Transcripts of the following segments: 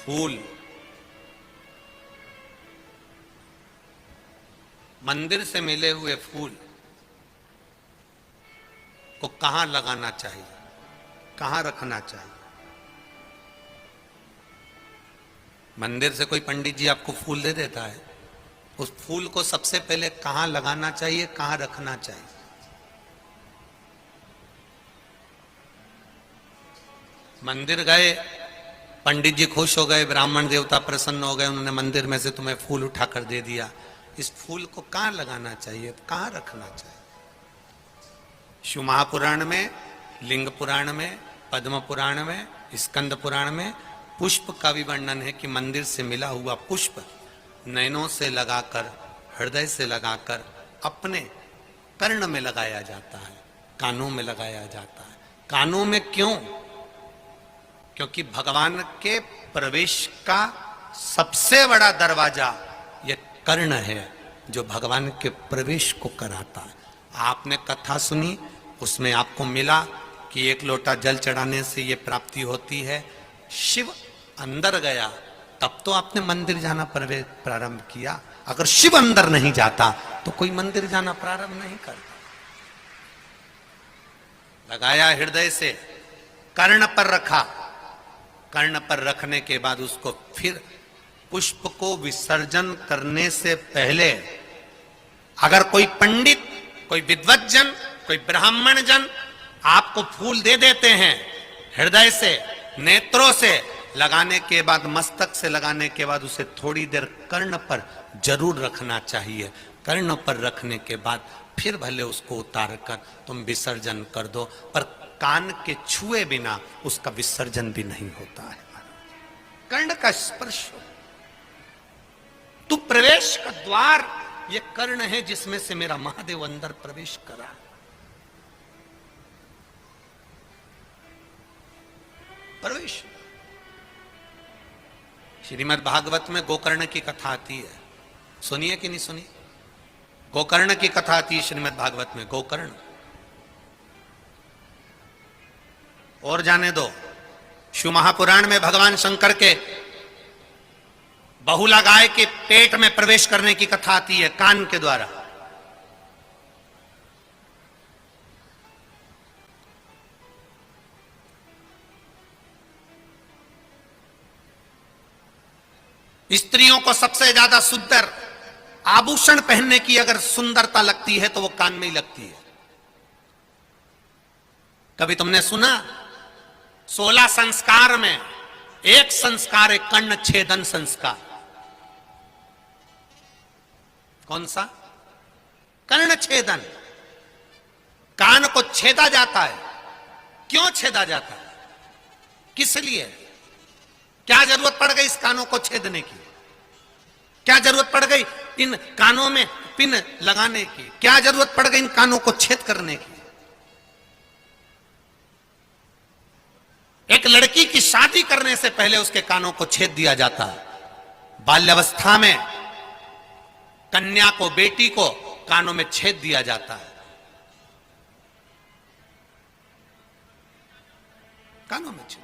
फूल मंदिर से मिले हुए फूल को कहां लगाना चाहिए, कहां रखना चाहिए? मंदिर से कोई पंडित जी आपको फूल दे देता है, उस फूल को सबसे पहले कहां लगाना चाहिए, कहां रखना चाहिए? मंदिर गए, पंडित जी खुश हो गए, ब्राह्मण देवता प्रसन्न हो गए, उन्होंने मंदिर में से तुम्हें फूल उठाकर दे दिया। इस फूल को कहां लगाना चाहिए, कहां रखना चाहिए? शिव महापुराण में, लिंग पुराण में, पद्म पुराण में, स्कंद पुराण में पुष्प का भी वर्णन है कि मंदिर से मिला हुआ पुष्प नयनों से लगाकर, हृदय से लगाकर अपने कर्ण में लगाया जाता है, कानों में लगाया जाता है। कानों में क्यों? क्योंकि भगवान के प्रवेश का सबसे बड़ा दरवाजा यह कर्ण है, जो भगवान के प्रवेश को कराता है। आपने कथा सुनी, उसमें आपको मिला कि एक लोटा जल चढ़ाने से यह प्राप्ति होती है। शिव अंदर गया तब तो आपने मंदिर जाना प्रारंभ किया। अगर शिव अंदर नहीं जाता तो कोई मंदिर जाना प्रारंभ नहीं करता। लगाया हृदय से, कर्ण पर रखा, कर्ण पर रखने के बाद उसको फिर पुष्प को विसर्जन करने से पहले अगर कोई पंडित, कोई विद्वज्जन, कोई ब्राह्मण जन आपको फूल दे देते हैं, हृदय से, नेत्रों से लगाने के बाद, मस्तक से लगाने के बाद उसे थोड़ी देर कर्ण पर जरूर रखना चाहिए। कर्ण पर रखने के बाद फिर भले उसको उतार कर तुम विसर्जन कर दो, पर कान के छुए बिना उसका विसर्जन भी नहीं होता है। कर्ण का स्पर्श हो, तू प्रवेश का द्वार, ये कर्ण है जिसमें से मेरा महादेव अंदर प्रवेश करा। प्रवेश। श्रीमद् भागवत में गोकर्ण की कथा आती है, सुनिए कि नहीं सुनिए? गोकर्ण की कथा आती है श्रीमद् भागवत में। गोकर्ण और जाने दो, शिव महापुराण में भगवान शंकर के बहुला गाय के पेट में प्रवेश करने की कथा आती है, कान के द्वारा। स्त्रियों को सबसे ज्यादा सुंदर आभूषण पहनने की अगर सुंदरता लगती है तो वो कान में ही लगती है। कभी तुमने सुना 16 संस्कार में एक संस्कार है कर्ण छेदन संस्कार? कौन सा? कर्ण छेदन। कान को छेदा जाता है। क्यों छेदा जाता है? किस लिए? क्या जरूरत पड़ गई इस कानों को छेदने की? क्या जरूरत पड़ गई इन कानों में पिन लगाने की? क्या जरूरत पड़ गई इन कानों को छेद करने की? एक लड़की की शादी करने से पहले उसके कानों को छेद दिया जाता है। बाल्यावस्था में कन्या को, बेटी को कानों में छेद दिया जाता है। कानों में छेद।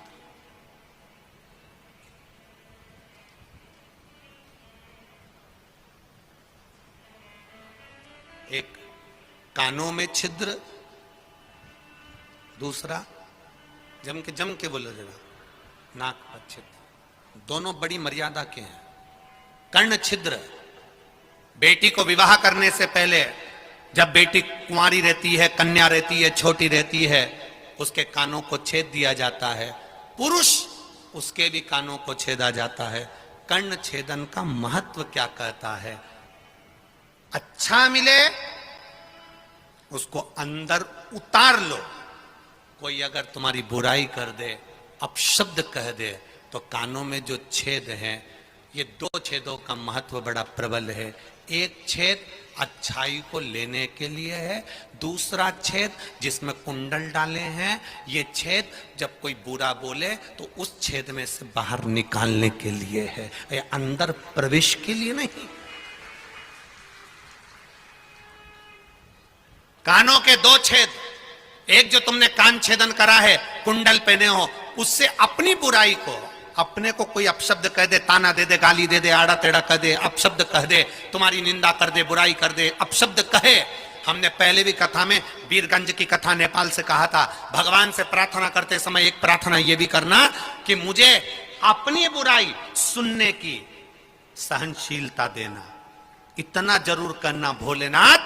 एक कानों में छिद्र, दूसरा जम के बोलो जरा, नाक पर छिद्र। दोनों बड़ी मर्यादा के हैं। कर्ण छिद्र, बेटी को विवाह करने से पहले जब बेटी कुंवारी रहती है, कन्या रहती है, छोटी रहती है, उसके कानों को छेद दिया जाता है। पुरुष, उसके भी कानों को छेदा जाता है। कर्ण छेदन का महत्व क्या कहता है? अच्छा मिले उसको अंदर उतार लो। कोई अगर तुम्हारी बुराई कर दे, अपशब्द कह दे, तो कानों में जो छेद हैं, ये दो छेदों का महत्व बड़ा प्रबल है। एक छेद अच्छाई को लेने के लिए है, दूसरा छेद जिसमें कुंडल डाले हैं, ये छेद जब कोई बुरा बोले तो उस छेद में से बाहर निकालने के लिए है, ये अंदर प्रवेश के लिए नहीं। कानों के दो छेद, एक जो तुमने कान छेदन करा है, कुंडल पहने हो, उससे अपनी बुराई को, अपने को कोई अपशब्द कह दे, ताना दे दे, गाली दे दे, आड़ा टेढ़ा कह दे, अपशब्द कह दे, तुम्हारी निंदा कर दे, बुराई कर दे, अपशब्द कहे। हमने पहले भी कथा में वीरगंज की कथा नेपाल से कहा था, भगवान से प्रार्थना करते समय एक प्रार्थना ये भी करना कि मुझे अपनी बुराई सुनने की सहनशीलता देना। इतना जरूर करना भोलेनाथ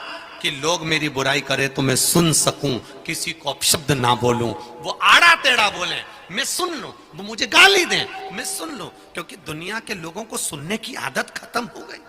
कि लोग मेरी बुराई करे तो मैं सुन सकूं, किसी को अपशब्द ना बोलूं, वो आड़ा टेढ़ा बोले मैं सुन लूं, वो मुझे गाली दें मैं सुन लूं, क्योंकि दुनिया के लोगों को सुनने की आदत खत्म हो गई।